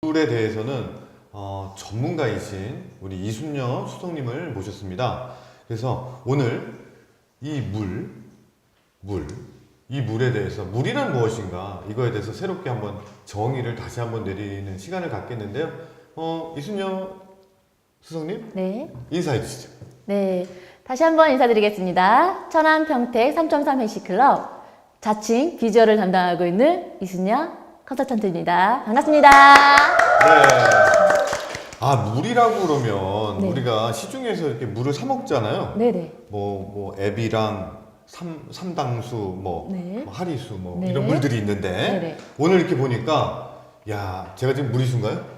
물에 대해서는 전문가이신 우리 이순녀 수석님을 모셨습니다. 그래서 오늘 이 이 물에 대해서 물이란 무엇인가 이거에 대해서 새롭게 한번 정의를 다시 한번 내리는 시간을 갖겠는데요. 이순녀 수석님 네. 인사해 주시죠. 네. 다시 한번 인사드리겠습니다. 천안 평택 3.3 헬시클럽 자칭 비주얼을 담당하고 있는 이순녀 컨설턴트입니다. 반갑습니다. 네. 물이라고 그러면 네. 우리가 시중에서 이렇게 물을 사 먹잖아요. 네네. 앱이랑 삼당수, 네. 하리수, 네. 이런 물들이 있는데 네네. 오늘 이렇게 보니까 제가 지금 무리수인가요?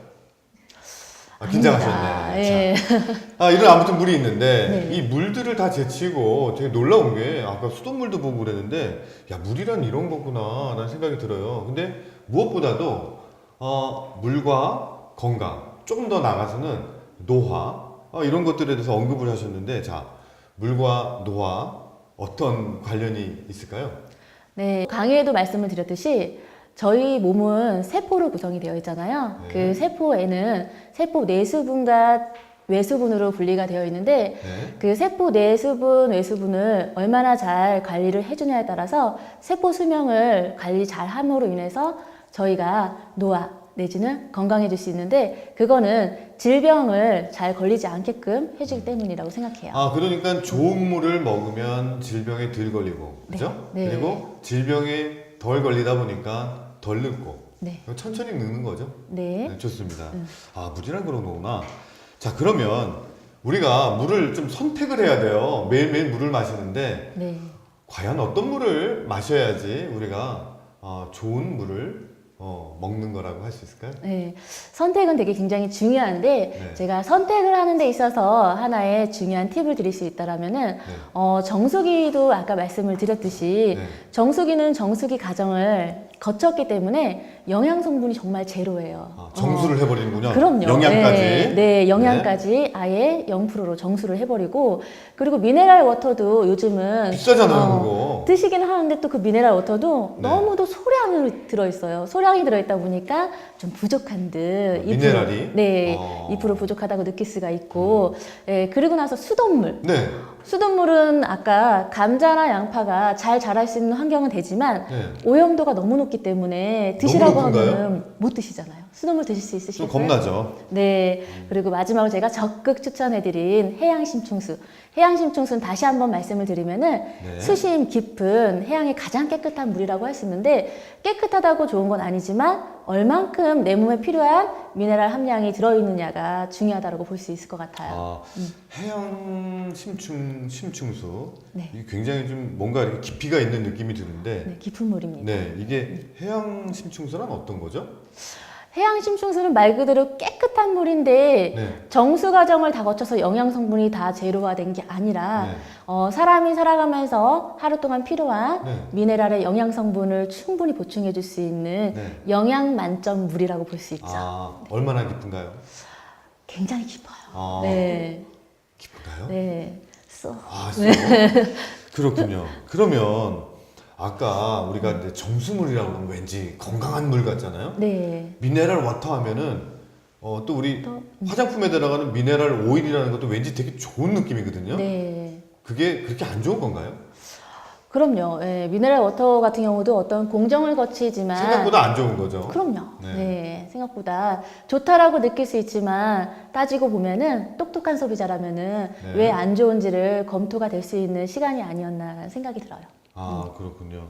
긴장하셨네. 예. 이런 아무튼 물이 있는데 네. 이 물들을 다 제치고 되게 놀라운 게 아까 수돗물도 보고 그랬는데 물이란 이런 거구나 라는 생각이 들어요. 근데 무엇보다도 물과 건강 조금 더 나가서는 노화 이런 것들에 대해서 언급을 하셨는데 물과 노화 어떤 관련이 있을까요? 네. 강의에도 말씀을 드렸듯이 저희 몸은 세포로 구성이 되어 있잖아요. 네. 그 세포에는 세포 내수분과 외수분으로 분리가 되어 있는데 네. 그 세포 내수분, 외수분을 얼마나 잘 관리를 해주냐에 따라서 세포 수명을 관리 잘 함으로 인해서 저희가 노화 내지는 건강해질 수 있는데 그거는 질병을 잘 걸리지 않게끔 해주기 때문이라고 생각해요. 그러니까 좋은 물을 먹으면 질병에 덜 걸리고, 그죠? 네. 그리고 질병에 덜 걸리다 보니까 덜 늙고, 네. 천천히 늙는 거죠? 네. 네, 좋습니다. 물이란 그런 거구나. 그러면 우리가 물을 좀 선택을 해야 돼요. 매일매일 물을 마시는데, 네. 과연 어떤 물을 마셔야지 우리가 좋은 물을 먹는 거라고 할 수 있을까요? 네, 선택은 되게 굉장히 중요한데 네. 제가 선택을 하는 데 있어서 하나의 중요한 팁을 드릴 수 있다라면은 정수기도 아까 말씀을 드렸듯이 네. 정수기는 정수기 과정을 거쳤기 때문에 영양 성분이 정말 제로예요. 정수를 해버리는군요. 그럼요. 영양까지. 네, 영양까지 아예 0%로 정수를 해버리고 그리고 미네랄 워터도 요즘은 비싸잖아요, 그거. 드시긴 하는데 또 그 미네랄 워터도 네. 너무도 소량으로 들어있어요. 소량이 들어있다 보니까 좀 부족한 듯. 미네랄이? 2% 부족하다고 느낄 수가 있고 그리고 나서 수돗물. 네. 수돗물은 아까 감자나 양파가 잘 자랄 수 있는 환경은 되지만 네. 오염도가 너무 높기 때문에 드시라고 너무 높은가요? 하면 못 드시잖아요. 수돗물 드실 수 좀 있으실까요? 겁나죠. 네. 그리고 마지막으로 제가 적극 추천해드린 해양심충수. 해양심충수는 다시 한번 말씀을 드리면은 네. 수심 깊은 해양의 가장 깨끗한 물이라고 할 수 있는데 깨끗하다고 좋은 건 아니지만 얼만큼 내 몸에 필요한 미네랄 함량이 들어있느냐가 중요하다고 볼 수 있을 것 같아요. 해양 심충수. 네. 이게 굉장히 좀 뭔가 이렇게 깊이가 있는 느낌이 드는데. 네, 깊은 물입니다. 네, 이게 해양 심충수란 어떤 거죠? 해양 심충수는 말 그대로 깨끗한 물인데 네. 정수 과정을 다 거쳐서 영양 성분이 다 제로화된 게 아니라 네. 사람이 살아가면서 하루 동안 필요한 네. 미네랄의 영양 성분을 충분히 보충해 줄 수 있는 네. 영양 만점 물이라고 볼 수 있죠. 얼마나 깊은가요? 굉장히 깊어요. 아, 네. 깊은가요? 네. 그렇군요. 그러면 아까 우리가 이제 정수물이라고 하면 왠지 건강한 물 같잖아요. 네. 미네랄 워터 하면은 또 우리 화장품에 들어가는 미네랄 오일이라는 것도 왠지 되게 좋은 느낌이거든요. 네. 그게 그렇게 안 좋은 건가요? 그럼요. 예, 미네랄 워터 같은 경우도 어떤 공정을 거치지만 생각보다 안 좋은 거죠. 그럼요. 네. 네. 생각보다 좋다라고 느낄 수 있지만 따지고 보면은 똑똑한 소비자라면은 네. 왜 안 좋은지를 검토가 될 수 있는 시간이 아니었나 생각이 들어요. 그렇군요.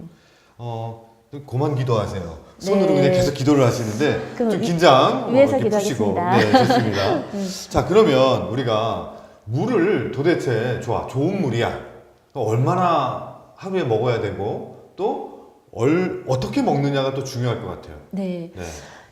고만 기도하세요. 손으로 네. 그냥 계속 기도를 하시는데 그럼 좀 긴장 위에서 이렇게 푸시고. 기도하겠습니다. 네, 좋습니다. 자, 그러면 우리가 물을 도대체 좋은 물이야. 또 얼마나 하루에 먹어야 되고 또 어떻게 먹느냐가 또 중요할 것 같아요. 네. 네.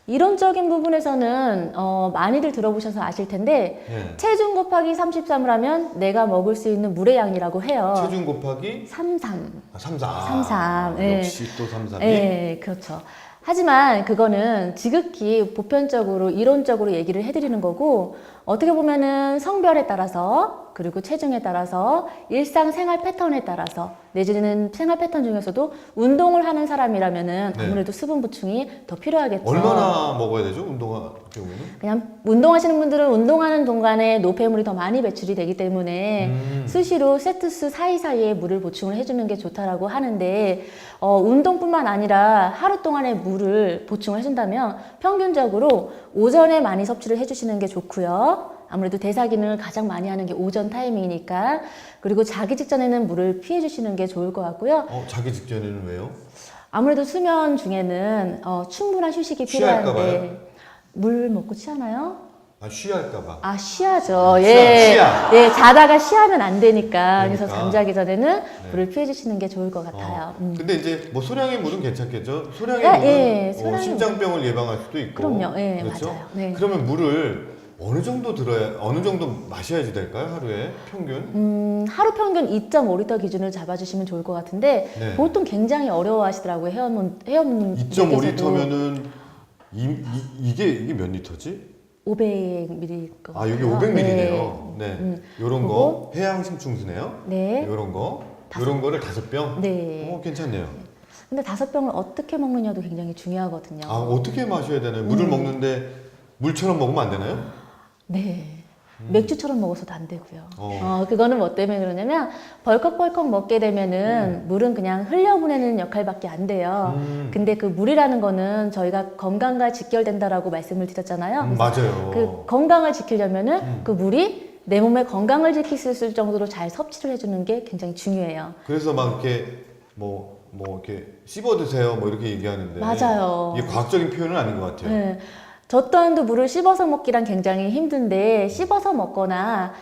이론적인 부분에서는 많이들 들어보셔서 아실 텐데 네. 체중 곱하기 33을 하면 내가 먹을 수 있는 물의 양이라고 해요. 체중 곱하기 33. 33. 33. 네. 역시 또 33이. 네, 그렇죠. 하지만 그거는 지극히 보편적으로 이론적으로 얘기를 해드리는 거고 어떻게 보면은 성별에 따라서 그리고 체중에 따라서 일상 생활 패턴에 따라서 내지는 생활 패턴 중에서도 운동을 하는 사람이라면은 네. 아무래도 수분 보충이 더 필요하겠죠. 얼마나 먹어야 되죠? 운동할 경우는? 그냥 운동하시는 분들은 운동하는 동안에 노폐물이 더 많이 배출이 되기 때문에 수시로 세트수 사이사이에 물을 보충을 해주는 게 좋다라고 하는데 운동뿐만 아니라 하루 동안에 물을 보충을 해준다면 평균적으로 오전에 많이 섭취를 해주시는 게 좋고요. 아무래도 대사 기능을 가장 많이 하는 게 오전 타이밍이니까 그리고 자기 직전에는 물을 피해 주시는 게 좋을 것 같고요. 자기 직전에는 왜요? 아무래도 수면 중에는 충분한 휴식이 취할까 필요한데 물 먹고 취하나요? 쉬할까봐. 아, 쉬하죠. 쉬야. 예, 자다가 쉬하면 안 되니까. 그래서 그러니까. 잠자기 전에는 물을 피해 주시는 게 좋을 것 같아요. 근데 이제 뭐 소량의 물은 괜찮겠죠? 소량의 아, 물은 예, 소량의 심장병을 예방할 수도 있고. 그럼요. 예, 그렇죠? 맞아요. 네. 그러면 물을 어느 정도 마셔야지 될까요? 하루에 평균? 하루 평균 2.5리터 기준을 잡아주시면 좋을 것 같은데 네. 보통 굉장히 어려워하시더라고요. 회원분들께서도 2.5리터면은 이게 몇 리터지? 500ml 거. 여기 500ml네요. 네. 요런 거 해양심충수네요. 네. 요런 거를 5병? 네. 괜찮네요. 근데 5병을 어떻게 먹느냐도 굉장히 중요하거든요. 어떻게 마셔야 되나요? 물을 먹는데 물처럼 먹으면 안 되나요? 네. 맥주처럼 먹어서도 안 되고요. 그거는 뭐 때문에 그러냐면 벌컥벌컥 먹게 되면은 물은 그냥 흘려보내는 역할밖에 안 돼요. 근데 그 물이라는 거는 저희가 건강과 직결된다라고 말씀을 드렸잖아요. 맞아요. 그 건강을 지키려면은 그 물이 내 몸의 건강을 지킬 수 있을 정도로 잘 섭취를 해주는 게 굉장히 중요해요. 그래서 막 이렇게 이렇게 씹어 드세요 뭐 이렇게 얘기하는데 맞아요. 이게 과학적인 표현은 아닌 것 같아요. 네. 저 또한도 물을 씹어서 먹기란 굉장히 힘든데 씹어서 먹거나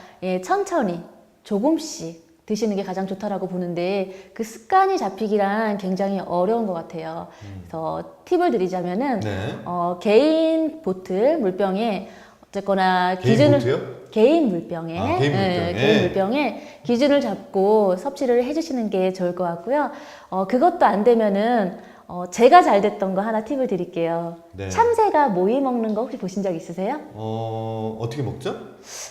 천천히 조금씩 드시는 게 가장 좋다라고 보는데 그 습관이 잡히기란 굉장히 어려운 것 같아요. 그래서 팁을 드리자면은 네. 개인 보틀 물병에 어쨌거나 개인 기준을 보트요? 개인 물병에 개인 물병에. 개인 물병에 기준을 잡고 섭취를 해주시는 게 좋을 것 같고요. 그것도 안 되면은 제가 잘 됐던 거 하나 팁을 드릴게요. 네. 참새가 모이 먹는 거 혹시 보신 적 있으세요? 어떻게 먹죠?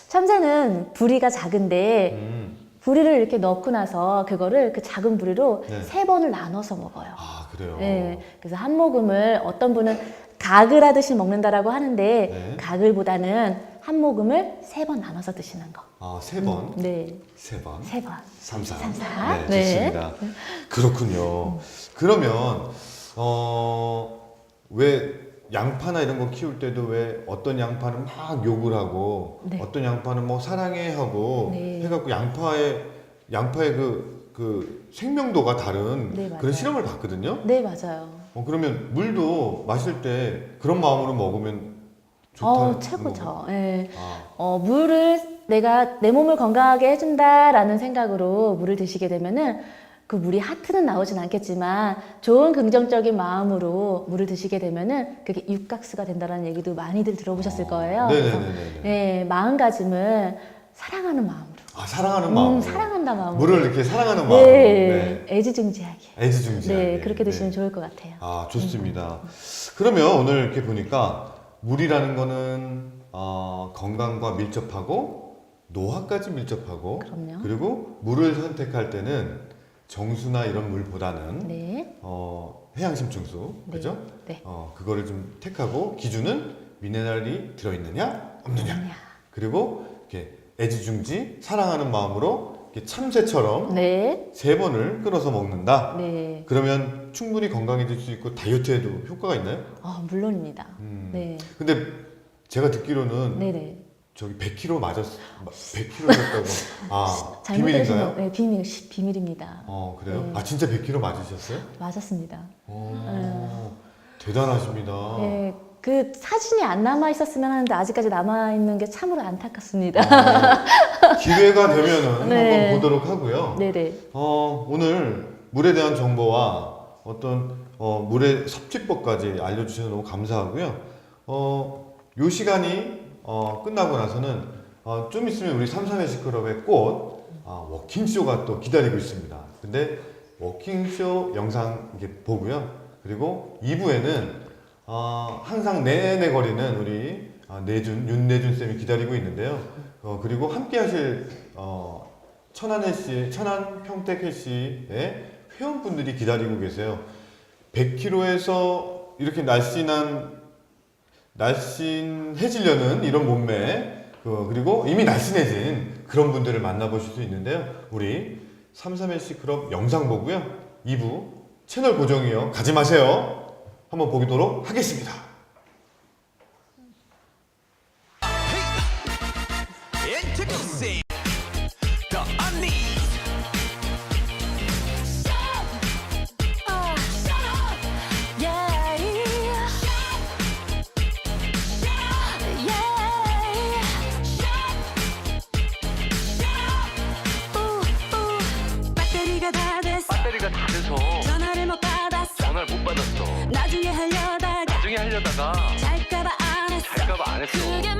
참새는 부리가 작은데 음. 부리를 이렇게 넣고 나서 그거를 그 작은 부리로 네. 3번을 나눠서 먹어요. 그래요. 네, 그래서 한 모금을 어떤 분은 각을 하듯이 먹는다라고 하는데 네. 각을보다는 한 모금을 3번 나눠서 드시는 거. 3번? 네, 3번? 3번. 3, 4. 삼, 사. 네, 네. 좋습니다. 그렇군요. 그러면 왜 양파나 이런 거 키울 때도 왜 어떤 양파는 막 욕을 하고 네. 어떤 양파는 뭐 사랑해 하고 네. 해갖고 양파의 그 생명도가 다른 네, 맞아요. 그런 실험을 봤거든요. 네, 맞아요. 그러면 물도 마실 때 그런 마음으로 먹으면 좋다. 최고죠. 예. 물을 내가 내 몸을 건강하게 해준다라는 생각으로 물을 드시게 되면은 그 물이 하트는 나오진 않겠지만 좋은 긍정적인 마음으로 물을 드시게 되면은 그게 육각수가 된다라는 얘기도 많이들 들어보셨을 거예요. 그래서 네네네네. 마음가짐을 사랑하는 마음으로. 사랑하는 마음으로. 사랑한다 마음으로. 물을 이렇게 사랑하는 마음으로. 네. 애지중지하게. 애지중지하게. 네, 그렇게 드시면 좋을 것 같아요. 좋습니다. 그러면 오늘 이렇게 보니까 물이라는 거는 건강과 밀접하고 노화까지 밀접하고 그럼요. 그리고 물을 선택할 때는 정수나 이런 물보다는 네. 해양심충수 네. 그죠? 네. 그거를 좀 택하고 기준은 미네랄이 들어있느냐 없느냐 그리고 이렇게 애지중지 사랑하는 마음으로 이렇게 참새처럼 네. 3번을 끊어서 먹는다. 네. 그러면 충분히 건강해질 수 있고 다이어트에도 효과가 있나요? 물론입니다. 네. 근데 제가 듣기로는 네네. 저기 100kg 100kg였다고. 비밀인가요? 네, 비밀입니다. 그래요? 네. 진짜 100kg 맞으셨어요? 맞았습니다. 대단하십니다. 네, 그 사진이 안 남아 있었으면 하는데 아직까지 남아 있는 게 참으로 안타깝습니다. 기회가 되면은 네. 한번 보도록 하고요. 네네. 오늘 물에 대한 정보와 어떤 물의 섭취법까지 알려주셔서 너무 감사하고요. 요 시간이 끝나고 나서는 좀 있으면 우리 삼삼회식클럽의 꽃 워킹쇼가 또 기다리고 있습니다. 근데 워킹쇼 영상 이렇게 보고요. 그리고 2부에는 항상 내내 거리는 우리 윤내준 쌤이 기다리고 있는데요. 그리고 함께 하실 천안 평택 헬시의 회원분들이 기다리고 계세요. 100km에서 이렇게 날씬해지려는 이런 몸매, 그리고 이미 날씬해진 그런 분들을 만나보실 수 있는데요. 우리 33LC 클럽 영상 보고요. 2부 채널 고정이요. 가지 마세요. 한번 보도록 하겠습니다. Introducing the Unleashed. 배터리가 다 돼서 전화를 못 받았어. 나중에 하려다가 나중에 하려다가 잘까봐 안 했어. 잘까봐 안 했어. 그게